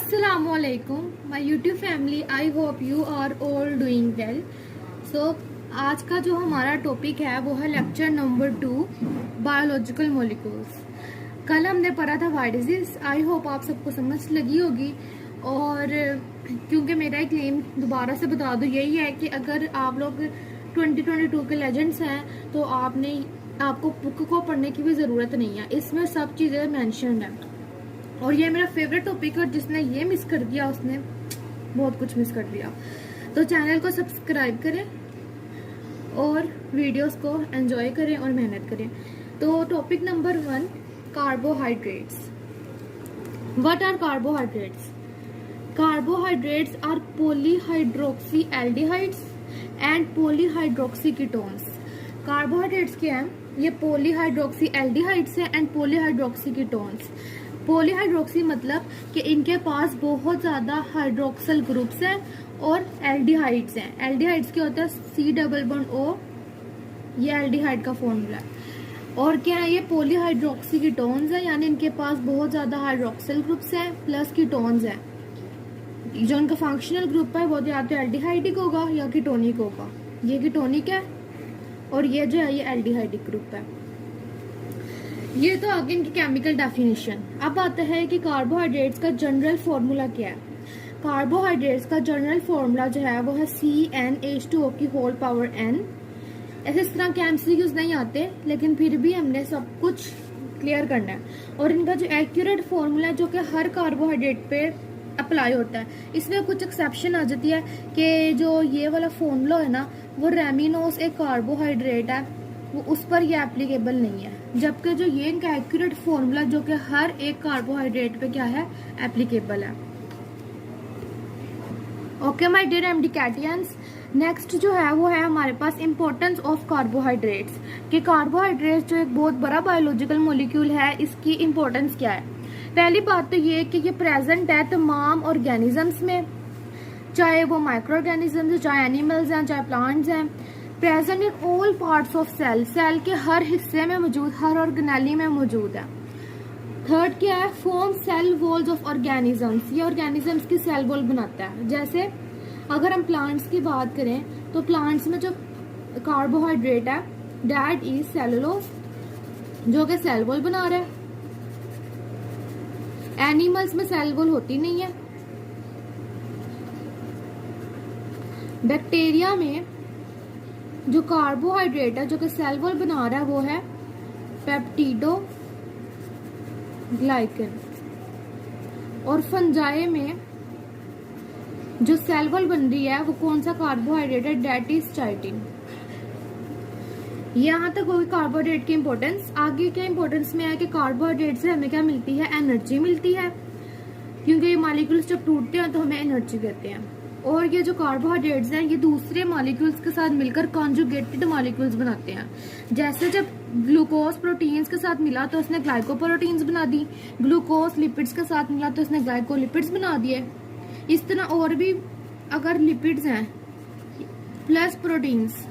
Assalamualaikum, my YouTube family. I hope you are all doing well. So आज का जो हमारा टॉपिक है वो है लेक्चर नंबर 2 बायोलॉजिकल मॉलिक्यूल्स। कल हमने पढ़ा था वाई डिजीज। आई होप आप सबको समझ लगी होगी। और क्योंकि मेरा एक एम दोबारा से बता दो यही है कि अगर आप लोग 2022 के लेजेंड्स हैं तो आपको बुक को पढ़ने की भी ज़रूरत नहीं है, इसमें सब चीज़ें मैंशनड हैं। और ये मेरा फेवरेट टॉपिक है, जिसने ये मिस कर दिया उसने बहुत कुछ मिस कर दिया। तो चैनल को सब्सक्राइब करें और वीडियोस को एंजॉय करें और मेहनत करें। तो topic number 1, carbohydrates. What are carbohydrates? Carbohydrates are polyhydroxy aldehydes and polyhydroxy ketones. Carbohydrates क्या है? ये पॉलीहाइड्रोक्सी एल्डिहाइड्स है एंड पॉलीहाइड्रोक्सी कीटोन्स। पॉलीहाइड्रोक्सी मतलब कि इनके पास बहुत ज्यादा हाइड्रोक्सल ग्रुप्स हैं और एल्डिहाइड्स हैं। एल्डिहाइड्स क्या होता है? C+O, ये एल्डिहाइड का फॉर्मूला है। और क्या है? ये पॉलीहाइड्रोक्सी कीटोन्स है, यानी इनके पास बहुत ज्यादा हाइड्रोक्सल ग्रुप्स हैं प्लस कीटोन्स हैं। जो इनका फंक्शनल ग्रुप है वो या तो एल्डिहाइडिक होगा या कीटोनिक होगा। ये कीटोनिक है और ये जो है ये एल्डिहाइडिक ग्रुप है। ये तो आगे इनकी केमिकल डेफिनेशन। अब आता है कि कार्बोहाइड्रेट्स का जनरल फॉर्मूला क्या है। कार्बोहाइड्रेट्स का जनरल फॉर्मूला जो है वो है CnH2O की होल पावर n। ऐसे इस तरह के MCQs नहीं आते, लेकिन फिर भी हमने सब कुछ क्लियर करना है। और इनका जो एक्यूरेट फॉर्मूला है जो कि हर कार्बोहाइड्रेट पे अप्लाई होता है, इसमें कुछ एक्सेप्शन आ जाती है कि जो ये वाला फॉर्मूला है ना वो रेमिनोस एक कार्बोहाइड्रेट है, वो उस पर ये एप्लीकेबल नहीं है। जबकि जो ये इनका एक्यूरेट फॉर्मूला जो कि हर एक कार्बोहाइड्रेट पे क्या है, एप्लीकेबल है। ओके माय डियर एमडी कैटियंस, नेक्स्ट जो है वो है हमारे पास इंपॉर्टेंस ऑफ कार्बोहाइड्रेट्स। कि कार्बोहाइड्रेट्स जो एक बहुत बड़ा बायोलॉजिकल मॉलिक्यूल है, इसकी इंपॉर्टेंस क्या है। पहली बात तो ये कि ये प्रेजेंट है तमाम ऑर्गेनिजम्स में, चाहे वो माइक्रो ऑर्गेनिजम्स, चाहे एनिमल्स हैं, चाहे प्लांट्स हैं। Present in all parts of cell, cell के हर हिस्से में मौजूद, हर ऑर्गेनेली में मौजूद है। थर्ड क्या है? Form cell walls of organisms. ये ऑर्गेनिजम्स की सेल वॉल बनाता है। जैसे अगर हम प्लांट्स की बात करें तो प्लांट्स में जो कार्बोहाइड्रेट है दैट इज सेलुलोज, जो कि सेल वॉल बना रहा है। एनिमल्स में सेल वॉल होती नहीं है। बैक्टीरिया में जो कार्बोहाइड्रेट है जो कि सेल वॉल बना रहा है वो है पेप्टिडो ग्लाइकन। और फंजाई में जो सेल वॉल बन रही है वो कौन सा कार्बोहाइड्रेट है? That is chitin. यहाँ तक होगी कार्बोहाइड्रेट की इंपॉर्टेंस। आगे क्या इंपॉर्टेंस में है कि कार्बोहाइड्रेट से हमें क्या मिलती है? एनर्जी मिलती है, क्योंकि ये मॉलिक्यूल्स जब टूटते हैं तो हमें एनर्जी देते हैं। और ये जो कार्बोहाइड्रेट्स हैं ये दूसरे मॉलिक्यूल्स के साथ मिलकर कॉन्जुगेटेड मॉलिक्यूल्स बनाते हैं। जैसे जब ग्लूकोज प्रोटीन्स के साथ मिला तो उसने ग्लाइकोप्रोटीन्स बना दी, ग्लूकोज लिपिड्स के साथ मिला तो उसने ग्लाइकोलिपिड्स बना दिए। इस तरह और भी अगर लिपिड्स हैं प्लस प्रोटीन्स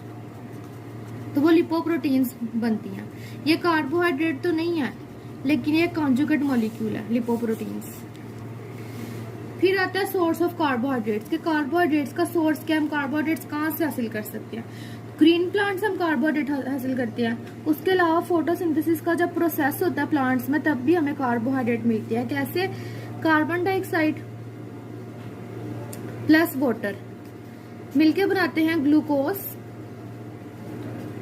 तो वो लिपोप्रोटीन्स बनती हैं। ये कार्बोहाइड्रेट तो नहीं है, लेकिन ये कॉन्जुगेट मॉलिक्यूल है लिपोप्रोटीन्स। फिर आता है सोर्स ऑफ कार्बोहाइड्रेट्स। के कार्बोहाइड्रेट्स का सोर्स क्या? हम कार्बोहाइड्रेट्स कहाँ से हासिल कर सकते हैं? ग्रीन प्लांट्स हम कार्बोहाइड्रेट हासिल करते हैं। उसके अलावा फोटोसिंथेसिस का जब प्रोसेस होता है प्लांट्स में तब भी हमें कार्बोहाइड्रेट मिलती है। कैसे? कार्बन डाइऑक्साइड प्लस वाटर मिलके बनाते हैं ग्लूकोज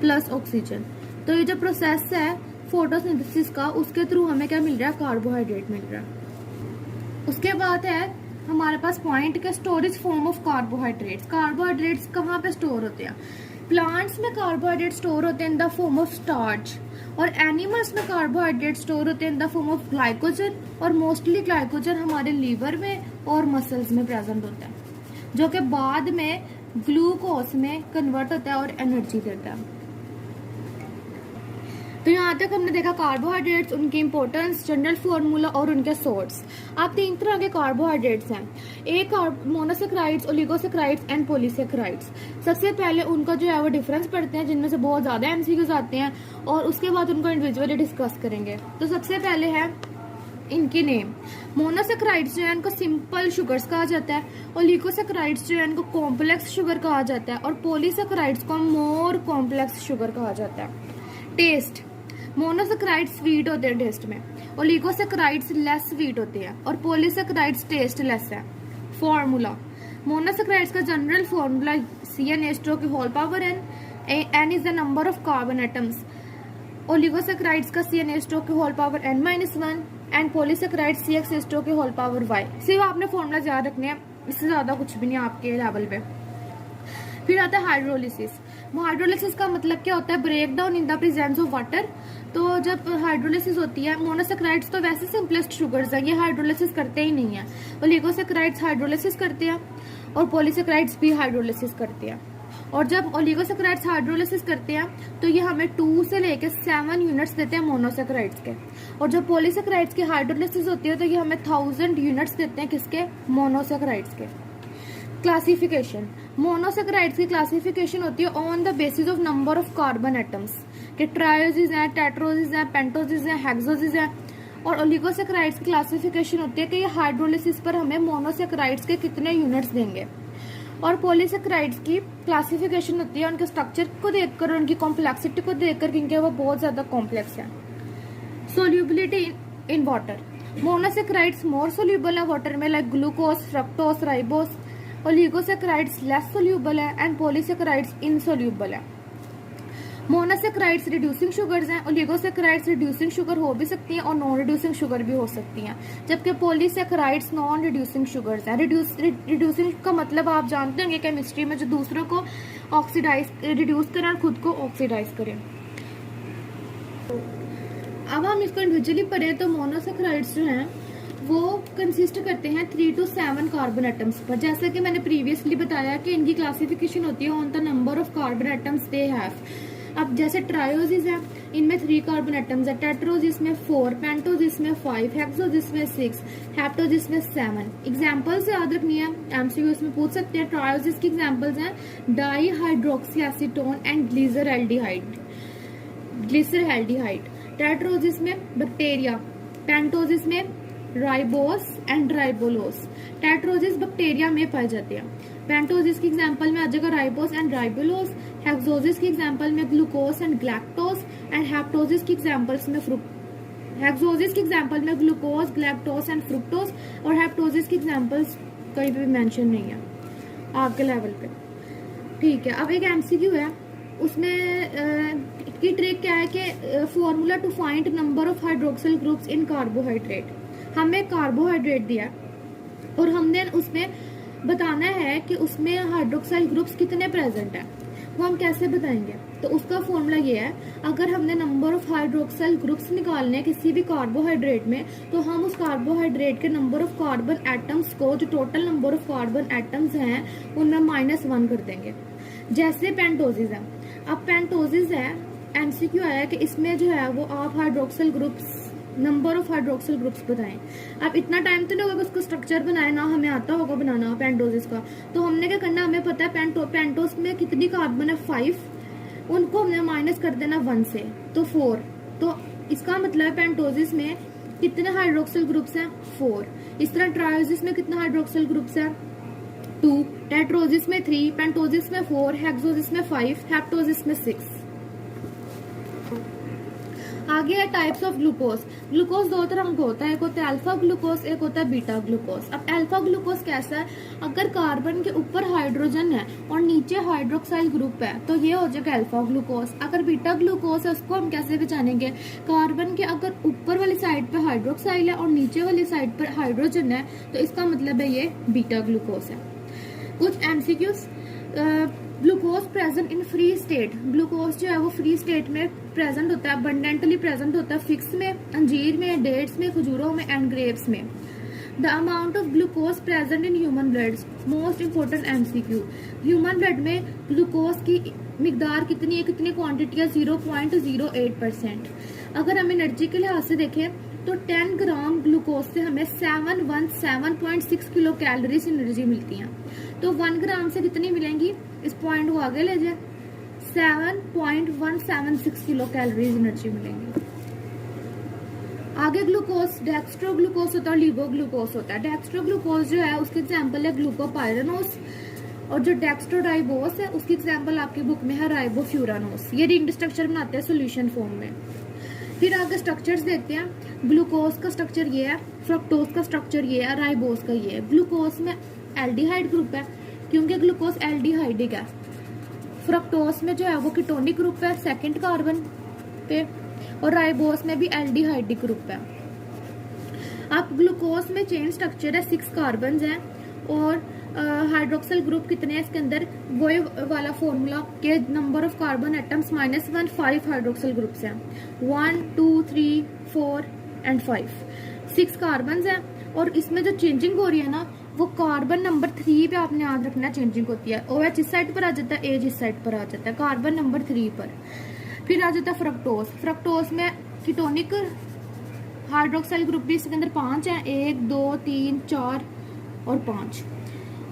प्लस ऑक्सीजन। तो ये जो प्रोसेस है फोटोसिंथेसिस का, उसके थ्रू हमें क्या मिल रहा है? कार्बोहाइड्रेट मिल रहा है। उसके बाद है हमारे पास पॉइंट के storage form of carbohydrates. Carbohydrates कहाँ पे स्टोर होते हैं? प्लांट्स में कार्बोहाइड्रेट स्टोर होते हैं in the form of starch, और एनिमल्स में कार्बोहाइड्रेट स्टोर होते हैं in the form of glycogen. और मोस्टली ग्लाइकोजन हमारे लीवर में और मसल्स में प्रेजेंट होता है, जो कि बाद में ग्लूकोज में कन्वर्ट होता है और एनर्जी देता है। तो यहाँ तक हमने देखा कार्बोहाइड्रेट्स, उनकी इंपॉर्टेंस, जनरल फॉर्मूला और उनके सोर्स। अब 3 तरह के कार्बोहाइड्रेट्स हैं। एक मोनोसेक्राइड्स, ओलिगोसेक्राइड्स एंड पॉलीसेक्राइड्स। सबसे पहले उनका जो है वो डिफरेंस पढ़ते हैं, जिनमें से बहुत ज्यादा MCQs आते हैं, और उसके बाद उनको इंडिविजुअली डिस्कस करेंगे। तो सबसे पहले है इनके नेम। मोनोसेक्राइड्स जो है इनको सिंपल शुगर्स कहा जाता है, ओलिगोसेक्राइड्स जो है इनको कॉम्प्लेक्स शुगर कहा जाता है, और पॉलीसेक्राइड्स को मोर कॉम्प्लेक्स शुगर कहा जाता है। टेस्ट, मोनोसेक्राइड्स स्वीट होते हैं टेस्ट में, ओलिगोसेक्राइड्स लेस स्वीट होते हैं, और पॉलीसेक्राइड्स टेस्ट लेस है। फॉर्मूला, मोनोसेक्राइड्स का जनरल फॉर्मूला CnH2 की whole power n is the number of carbon atoms. Oligosaccharides का CnH2 की whole power n-1 and polysaccharides CxH2 की होल पावर y। सिर्फ आपने फॉर्मूला याद रखने हैं, इससे ज्यादा कुछ भी नहीं आपके लेवल पे। फिर आता है हाइड्रोलिसिस। हाइड्रोलिसिस का मतलब क्या होता है? Break down in the presence of water. तो जब हाइड्रोलिसिस होती है, मोनोसेक्राइड्स तो वैसे सिंपलेस्ट शुगर्स है, ये हाइड्रोलिसिस करते ही नहीं है। ओलिगोसेक्राइड्स हाइड्रोलिसिस करते हैं और पॉलीसेक्राइड्स भी हाइड्रोलिसिस करते हैं। और जब ओलिगोसेक्राइड्स हाइड्रोलिसिस करते हैं तो ये हमें 2 से लेकर 7 यूनिट्स देते हैं मोनोसेक्राइड्स के, और जब पॉलीसेक्राइड्स की हाइड्रोलिसिस होती है तो ये हमें 1000 यूनिट्स देते हैं किसके? मोनोसेक्राइड्स के। क्लासिफिकेशन, मोनोसेक्राइड्स की क्लासिफिकेशन होती है on the basis of number of carbon atoms, कि ट्रायोसिस है, टेट्रोसिस है, पेंटोसिस है, हेक्सोसिस है। और ओलिगोसेक्राइड्स की क्लासिफिकेशन होती है कि ये हाइड्रोलिसिस पर हमें मोनोसेक्राइड्स के कितने यूनिट्स देंगे। और पॉलीसेक्राइड्स की क्लासिफिकेशन होती है उनके स्ट्रक्चर को देखकर, उनकी कॉम्प्लेक्सिटी को देखकर, क्योंकि वो बहुत ज्यादा कॉम्प्लेक्स है। Solubility in water, monosaccharides more soluble है वाटर में, like glucose, fructose, ribose. Oligosaccharides less soluble है एंड पॉलीसेक्राइड्स इनसोल्यूबल है। मोनोसेक्राइड्स रिड्यूसिंग शुगर्स हैं, ओलिगोसेक्राइड्स रिड्यूसिंग शुगर हो भी सकती हैं और नॉन रिड्यूसिंग शुगर भी हो सकती हैं, जबकि पॉलीसेक्राइड्स नॉन रिड्यूसिंग शुगर्स हैं। रिड्यूसिंग का मतलब आप जानते होंगे केमिस्ट्री में, जो दूसरों को ऑक्सीडाइज रिड्यूस करें और खुद को ऑक्सीडाइज करें। अब हम इसको इंडिविजुअली पढ़ें तो मोनोसेक्राइड्स जो हैं वो कंसिस्ट करते हैं 3 to 7 कार्बन एटम्स पर। जैसा कि मैंने प्रीवियसली बताया कि इनकी क्लासिफिकेशन होती है on the number of carbon atoms they have. अब जैसे ट्रायोसिस है, इनमें 3 कार्बन एटम्स है, टेट्रोसिस में 4, पेंटोसिस में 5, हेक्सोसिस में 6, हेप्टोसिस में 7। एग्जांपल्स याद रखनी है, MCQ में पूछ सकते हैं। ट्रायोसिस की एग्जांपल्स हैं di hydroxy acetone and glyceraldehyde. टेट्रोसिस में बैक्टीरिया, पेंटोसिस में राइबोस एंड राइबोलोस। टेट्रोसिस बैक्टीरिया में पाए जाते हैं। पेंटोसिस की एग्जांपल में आ जाएगा राइबोस एंड राइबोलोस। हेक्सोसिस की एग्जांपल में ग्लूकोस एंड ग्लैक्टोस एंड हेप्टोसिस की एग्जांपल्स में हेक्सोसिस की एग्जांपल में ग्लूकोस, ग्लैक्टोस एंड फ्रुक्टोस, और हेप्टोसिस की एग्जांपल्स कहीं भी मेंशन नहीं है आपके लेवल पे। ठीक है, अब एक MCQ है, उसमें की ट्रिक क्या है कि formula to find number of hydroxyl groups in carbohydrate. हमें कार्बोहाइड्रेट दिया और हमने उसमें बताना है कि उसमें हाइड्रोक्साइल ग्रुप्स कितने प्रेजेंट हैं। वो हम कैसे बताएंगे? तो उसका फॉर्मूला ये है, अगर हमने नंबर ऑफ हाइड्रोक्साइल ग्रुप्स निकालने हैं किसी भी कार्बोहाइड्रेट में, तो हम उस कार्बोहाइड्रेट के नंबर ऑफ कार्बन एटम्स को, जो total number of carbon atoms हैं, उनमें -1 कर देंगे। जैसे पेंटोसिस है, अब पेंटोसिस है, MCQ आया कि इसमें जो है वो आप hydroxyl groups, number of hydroxyl groups बताएं। अब इतना टाइम तो नहीं होगा कि उसको स्ट्रक्चर बनाए, ना हमें आता होगा बनाना पेंटोसिस का। तो हमने क्या करना, हमें पता है पेंटोस में कितनी कार्बन है 5, उनको हमने माइनस कर देना 1 से, तो 4। तो इसका मतलब है पेंटोसिस में कितने हाइड्रोक्सिल ग्रुप्स हैं? 4। इस तरह ट्रायोसिस में कितना हाइड्रोक्सिल ग्रुप्स है? 2। टेट्रोसिस में 3, पेंटोसिस में 4, हेक्सोसिस में 5, हेप्टोसिस में 6। आगे है टाइप्स ऑफ ग्लूकोज। ग्लूकोज 2 तरह का होता है, एक होता है अल्फा ग्लूकोज, एक होता है बीटा ग्लूकोज। अब अल्फा ग्लूकोज कैसा है? अगर कार्बन के ऊपर हाइड्रोजन है और नीचे हाइड्रोक्साइल ग्रुप है तो ये हो जाएगा अल्फा ग्लूकोज। अगर बीटा ग्लूकोज है उसको हम कैसे पहचानेंगे? कार्बन के अगर ऊपर वाली साइड पे हाइड्रोक्साइल है और नीचे वाली साइड पर हाइड्रोजन है तो इसका मतलब है ये बीटा ग्लूकोज है। कुछ MCQs, glucose present in free state. Glucose जो है वो फ्री स्टेट में प्रेजेंट होता है, अबंडेंटली प्रेजेंट होता है फिक्स में, अंजीर में, डेट्स में, खजूरों में एंड ग्रेप्स में। The amount of glucose present in human blood, most important MCQ। Human blood में ग्लूकोज की मिकदार कितनी है, कितनी क्वांटिटी है? 0.08%। अगर हम एनर्जी के लिहाज से देखें तो 10 ग्राम ग्लूकोज से हमें 7.6 किलो कैलोरीज एनर्जी मिलती है। तो 1 ग्राम से कितनी मिलेंगी? इस पॉइंट को आगे ले जाए, 7.176 किलो कैलोरीज एनर्जी मिलेंगी। आगे ग्लूकोज डेक्स्ट्रो ग्लूकोज होता है और लीवो ग्लूकोज होता है। डेक्स्ट्रो ग्लूकोज जो है उसके एग्जाम्पल है ग्लूकोपायरानोस, और जो डेक्स्ट्रोराइबोस है उसकी एग्जाम्पल आपकी बुक में है राइबोफ्यूरानोस। ये रिंग स्ट्रक्चर बनाते हैं सोल्यूशन फॉर्म में। फिर आगे स्ट्रक्चर्स देखते हैं। ग्लूकोज का स्ट्रक्चर ये है, फ्रक्टोज का स्ट्रक्चर ये है, राइबोस का ये है। ग्लूकोज में एल्डिहाइड ग्रुप है क्योंकि ग्लूकोज एल्डिहाइडिक है। फ्रक्टोज में जो है वो कीटोनिक ग्रुप है सेकंड कार्बन पे, और राइबोस में भी एल्डिहाइडिक ग्रुप है। अब ग्लूकोज में चेन स्ट्रक्चर है, 6 कार्बन है, और हाइड्रोक्सिल ग्रुप कितने हैं इसके अंदर, वही वाला फॉर्मूला के number of carbon atoms -1, 5 hydroxyl groups हैं, 1 2 3 4 एंड 5, 6 कार्बन है। और इसमें जो चेंजिंग हो रही है ना वो कार्बन नंबर 3 पे आपने याद रखना चेंजिंग होती है। OH इस साइड पर आ जाता है, एज इस साइड पर आ जाता है, कार्बन नंबर 3 पर। फिर आ जाता है फ्रक्टोज। फ्रक्टोज में कीटोनिक हाइड्रोक्साइल ग्रुप भी इसके अंदर 5 है, 1 2 3 4 और 5।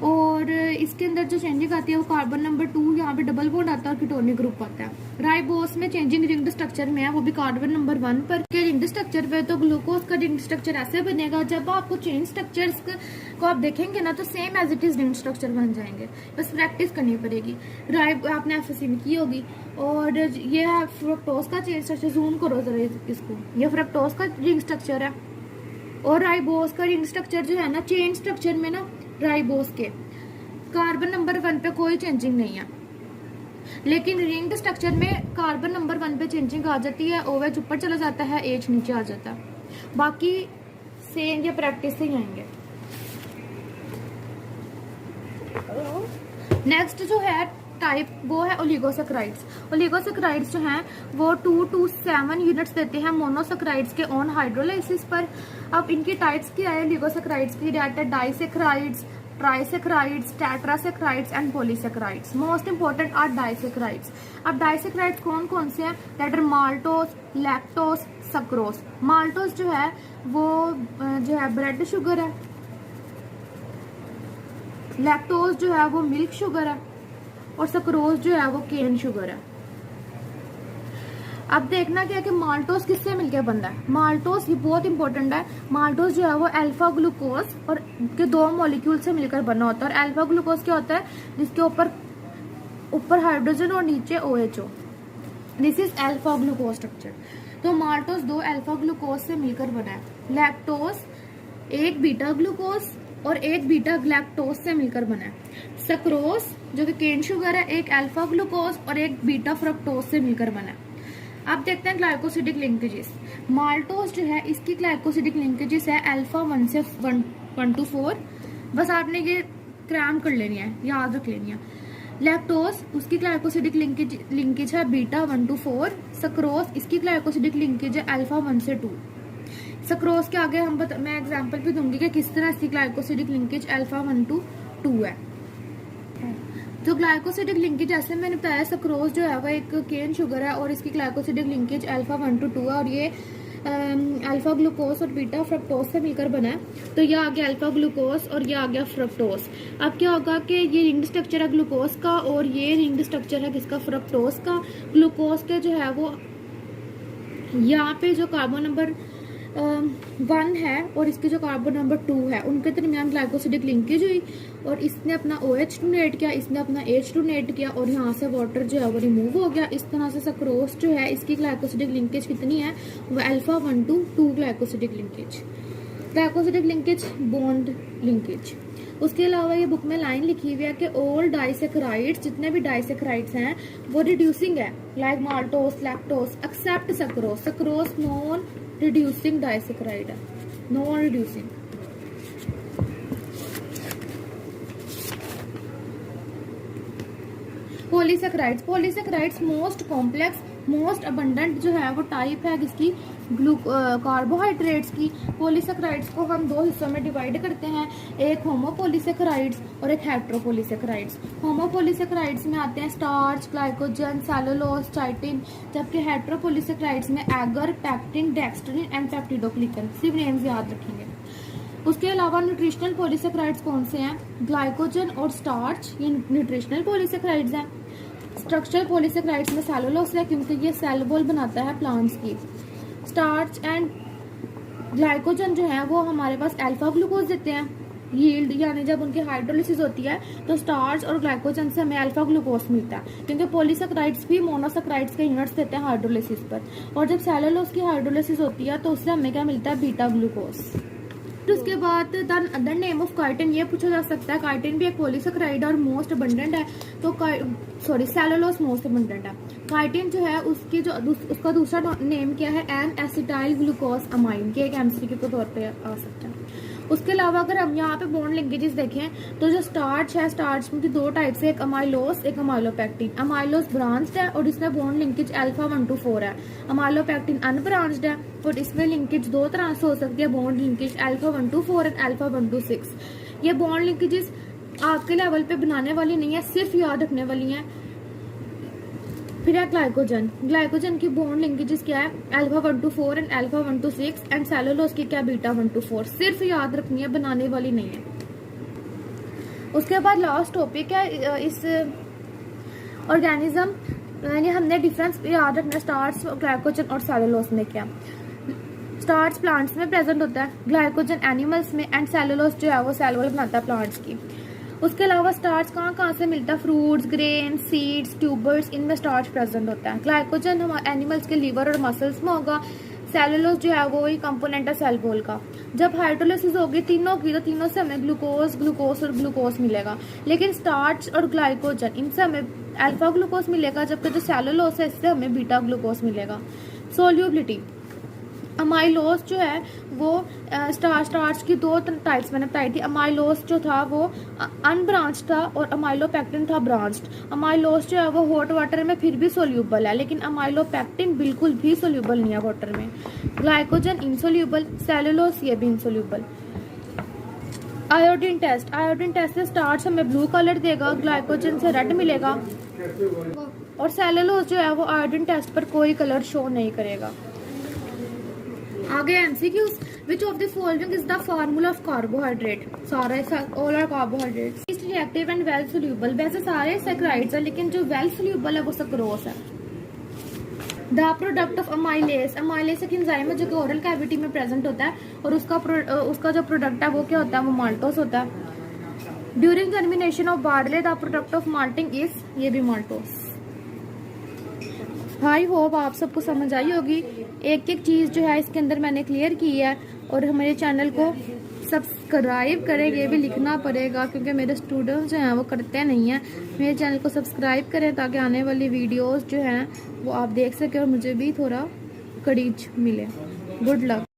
और इसके अंदर जो चेंजिंग आती है वो कार्बन नंबर 2, यहाँ पे डबल बॉन्ड आता है और कीटोनिक ग्रुप आता है। राइबोस में चेंजिंग रिंग्ड स्ट्रक्चर में है, वो भी कार्बन नंबर 1 पर के रिंग्ड स्ट्रक्चर पे। तो ग्लूकोज का रिंग्ड स्ट्रक्चर ऐसे बनेगा, जब आपको चेन स्ट्रक्चर्स को आप देखेंगे ना तो same as it is ringed structure बन जाएंगे, बस प्रैक्टिस करनी पड़ेगी। आपने एफएससी की होगी। और ये है फ्रक्टोज का चेन स्ट्रक्चर, जूम करो जरा इसको, ये फ्रक्टोज का रिंग स्ट्रक्चर है। और राइबोस का रिंग स्ट्रक्चर जो है ना, चेन स्ट्रक्चर में ना राइबोस के कार्बन नंबर 1 पे कोई चेंजिंग नहीं है, लेकिन रिंग्ड स्ट्रक्चर में कार्बन नंबर 1 पे चेंजिंग आ जाती है, OH ऊपर चला जाता है, H नीचे आ जाता है। बाकी सेम ये प्रैक्टिस से ही आएंगे। नेक्स्ट जो है टाइप वो है ओलिगोसैकेराइड्स। ओलिगोसैकेराइड्स जो हैं वो 2 to 7 यूनिट्स देते हैं मोनोसैकेराइड्स के ऑन हाइड्रोलाइसिस पर। अब इनकी टाइप्स क्या है ओलिगोसैकेराइड्स की, disaccharides, trisaccharides, tetrasaccharides and polysaccharides. Most important are disaccharides. अब डाइसैकेराइड्स कौन कौन से हैं, that are maltose, lactose, sucrose. Maltose जो है वो जो है ब्रेड शुगर है, लैक्टोज जो है वो मिल्क शुगर है, और सक्रोज जो है वो केन शुगर है। अब देखना क्या है कि माल्टोज किससे मिलकर बनता है। माल्टोज ये बहुत इंपॉर्टेंट है। माल्टोज जो है वो अल्फा ग्लूकोज और के 2 मॉलिक्यूल से मिलकर बना होता है। और अल्फा ग्लूकोज क्या होता है, जिसके ऊपर हाइड्रोजन और नीचे OH हो, this is alpha glucose structure. तो माल्टोज 2 अल्फा ग्लूकोज से मिलकर बना है। लैक्टोज 1 बीटा ग्लूकोज और 1 बीटा ग्लैक्टोज से मिलकर बना है। सक्रोज जो कि केन शुगर है, 1 अल्फा ग्लूकोज और 1 बीटा फ्रक्टोज से मिलकर बना है। अब देखते हैं ग्लाइकोसिडिक लिंकेजेस। माल्टोज जो है इसकी ग्लाइकोसिडिक लिंकेजेस है अल्फा 1 से 1 to 4। बस आपने ये क्रैम कर लेनी है, याद रख लेनी है। लैक्टोज उसकी ग्लाइकोसिडिक लिंकेज है बीटा 1 to 4। सक्रोज इसकी ग्लाइकोसिडिक लिंकेज है अल्फा 1 से 2। सक्रोज के आगे मैं एग्जांपल भी दूंगी कि किस तरह इसकी ग्लाइकोसिडिक लिंकेज अल्फा 1 to 2 है। तो ग्लाइकोसिडिक लिंकेज जैसे मैंने बताया, सक्रोज जो है वो एक केन शुगर है और इसकी ग्लाइकोसिडिक लिंकेज अल्फा 1 to 2 है, और ये अल्फा ग्लूकोज और बीटा फ्रक्टोज से मिलकर बना है। तो ये आ गया अल्फा ग्लूकोज और ये आ गया फ्रक्टोज। अब क्या होगा कि ये रिंग स्ट्रक्चर है ग्लूकोज का और ये रिंग स्ट्रक्चर है किसका, फ्रक्टोज का। ग्लूकोज के जो है वो यहाँ पे जो कार्बन नंबर 1 है और इसके जो कार्बन नंबर 2 है उनके दरमियान ग्लाइकोसिडिक लिंकेज हुई, और इसने अपना OH डोनेट किया, इसने अपना H डोनेट किया, और यहाँ से वाटर जो है वो रिमूव हो गया। इस तरह से सक्रोज जो है इसकी ग्लाइकोसिडिक लिंकेज कितनी है, वो alpha 1 to 2 glycosidic linkage. Glycosidic linkage bond linkage. उसके अलावा ये बुक में लाइन लिखी हुई है कि ऑल डाइसैकेराइड्स, जितने भी डाइसैकेराइड्स हैं वो रिड्यूसिंग है, like maltose, lactose, except sucrose. Sucrose non reducing disaccharide है, non reducing. Polysaccharides. Polysaccharides most complex, most abundant जो है वो टाइप है किसकी, कार्बोहाइड्रेट्स की। पॉलीसैकेराइड्स को हम 2 हिस्सों में डिवाइड करते हैं, एक होमोपॉलीसैकेराइड्स और एक हेट्रोपॉलीसैकेराइड्स। होमोपॉलीसैकेराइड्स में आते हैं स्टार्च, ग्लाइकोजन, सेलुलोज, चाइटिन, जबकि हेट्रोपॉलीसैकेराइड्स में एगर, पैक्टिन, डेक्स्ट्रिन एंड पेप्टिडोग्लिकन। सिर्फ नेम्स याद रखेंगे। उसके अलावा न्यूट्रिशनल पॉलीसैकेराइड्स कौन से हैं, ग्लाइकोजन और स्टार्च, ये न्यूट्रिशनल पॉलीसैकेराइड्स हैं। स्ट्रक्चरल पॉलीसैकेराइड्स में सेलुलोज है क्योंकि ये सेल वॉल बनाता है प्लांट्स की। स्टार्च एंड ग्लाइकोजन जो है वो हमारे पास अल्फा ग्लूकोज देते हैं यील्ड, यानी जब उनकी हाइड्रोलिसिस होती है तो स्टार्च और ग्लाइकोजन से हमें अल्फा ग्लूकोज मिलता है, क्योंकि पॉलीसेकेराइड्स भी मोनोसेकेराइड्स के यूनिट्स देते हैं हाइड्रोलिसिस पर। और जब सेलुलोज की हाइड्रोलिसिस होती है तो उससे हमें क्या मिलता है, बीटा ग्लूकोज। उसके बाद the other name of chitin, ये पूछा जा सकता है काइटिन भी एक पॉलीसेकेराइड और मोस्ट अबंडेंट है, तो सेलुलोज मोस्ट अबंडेंट है। काइटिन जो है उसका दूसरा नेम क्या है, एन एसिटाइल ग्लूकोज अमाइन, ये एक एमसीक्यू के तौर पे आ सकता है। उसके अलावा अगर हम यहाँ पे बॉन्ड लिंकेजेस देखें तो जो स्टार्च है, स्टार्च में दो टाइप से, एक अमाइलोस एक अमाइलोपेक्टिन। अमाइलोस ब्रांच्ड है और इसमें बॉन्ड लिंकेज अल्फा 1 to 4 है। अमाइलोपेक्टिन अनब्रांच्ड है और इसमें लिंकेज दो तरह से हो सकती है, bond linkage alpha 1 to 4 and alpha 1 to 6। ये बॉन्ड लिंकेजेस आपके लेवल पे बनाने वाली नहीं है, सिर्फ याद रखने वाली है। फिर है ग्लाइकोजन। ग्लाइकोजन की बॉन्ड लिंकेजेस क्या है, alpha 1 to 4 and alpha 1 to 6 and cellulose की क्या, बीटा 1 to 4। सिर्फ याद रखनी है, बनाने वाली नहीं है। उसके बाद लास्ट टॉपिक है इस ऑर्गेनिज्म, यानी हमने डिफरेंस याद रखना है स्टार्च, ग्लाइकोजन और सेलुलोज में क्या। स्टार्च प्लांट्स में प्रेजेंट होता है, ग्लाइकोजन एनिमल्स में एंड सेलुलोज जो है वो सेल वॉल बनाता है प्लांट्स की। उसके अलावा स्टार्च कहाँ से मिलता है, फ्रूट्स, ग्रेन, सीड्स, ट्यूबर्स, इनमें स्टार्च प्रेजेंट होता है। ग्लाइकोजन हमारे एनिमल्स के लीवर और मसल्स में होगा। सेलुलोज जो है वो ही कंपोनेंट है सेल वॉल का। जब हाइड्रोलिसिस होगी तीनों की, तो तीनों से हमें ग्लूकोज और ग्लूकोज मिलेगा, लेकिन स्टार्च और ग्लाइकोजन इनसे हमें अल्फा ग्लूकोज मिलेगा, जबकि जो सेलुलोज है इससे हमें बीटा ग्लूकोज मिलेगा। सोल्यूबिलिटी, अमाइलोज जो है वो स्टार्च की दो टाइप्स मैंने बताई थी। अमाइलोज जो था वो अनब्रांच्ड था और अमाइलोपेक्टिन था ब्रांच्ड। अमाइलोज जो है वो हॉट वाटर में फिर भी सोल्यूबल है, लेकिन अमाइलोपेक्टिन बिल्कुल भी सोल्यूबल नहीं है वाटर में। ग्लाइकोजन इंसोल्यूबल, सेलुलोज ये भी इंसोल्यूबल। आयोडीन टेस्ट से स्टार्च हमें ब्लू कलर देगा, ग्लाइकोजन से रेड मिलेगा और सेलुलोज जो है वो आयोडीन टेस्ट पर कोई कलर शो नहीं करेगा। आगे MCQs, which of the following is the formula of carbohydrate. सारे all are carbohydrates. Least reactive and well soluble, वैसे सारे सैकराइड्स है लेकिन जो वेल सोल्यूबल है वो सक्रोस है। The product of amylase, amylase एक एंजाइम है जो कि ओरल कैविटी में प्रेजेंट होता है और उसका जो प्रोडक्ट है वो क्या होता है, वो माल्टोस होता है। During germination of barley the product of malting is, ये भी माल्टोस। आई होप आप सबको समझ आई होगी। एक एक चीज़ जो है इसके अंदर मैंने क्लियर की है। और हमारे चैनल को सब्सक्राइब करें, ये भी लिखना पड़ेगा क्योंकि मेरे स्टूडेंट्स जो हैं वो करते नहीं हैं। मेरे चैनल को सब्सक्राइब करें ताकि आने वाली वीडियोस जो हैं वो आप देख सकें और मुझे भी थोड़ा करीज मिले। Good luck.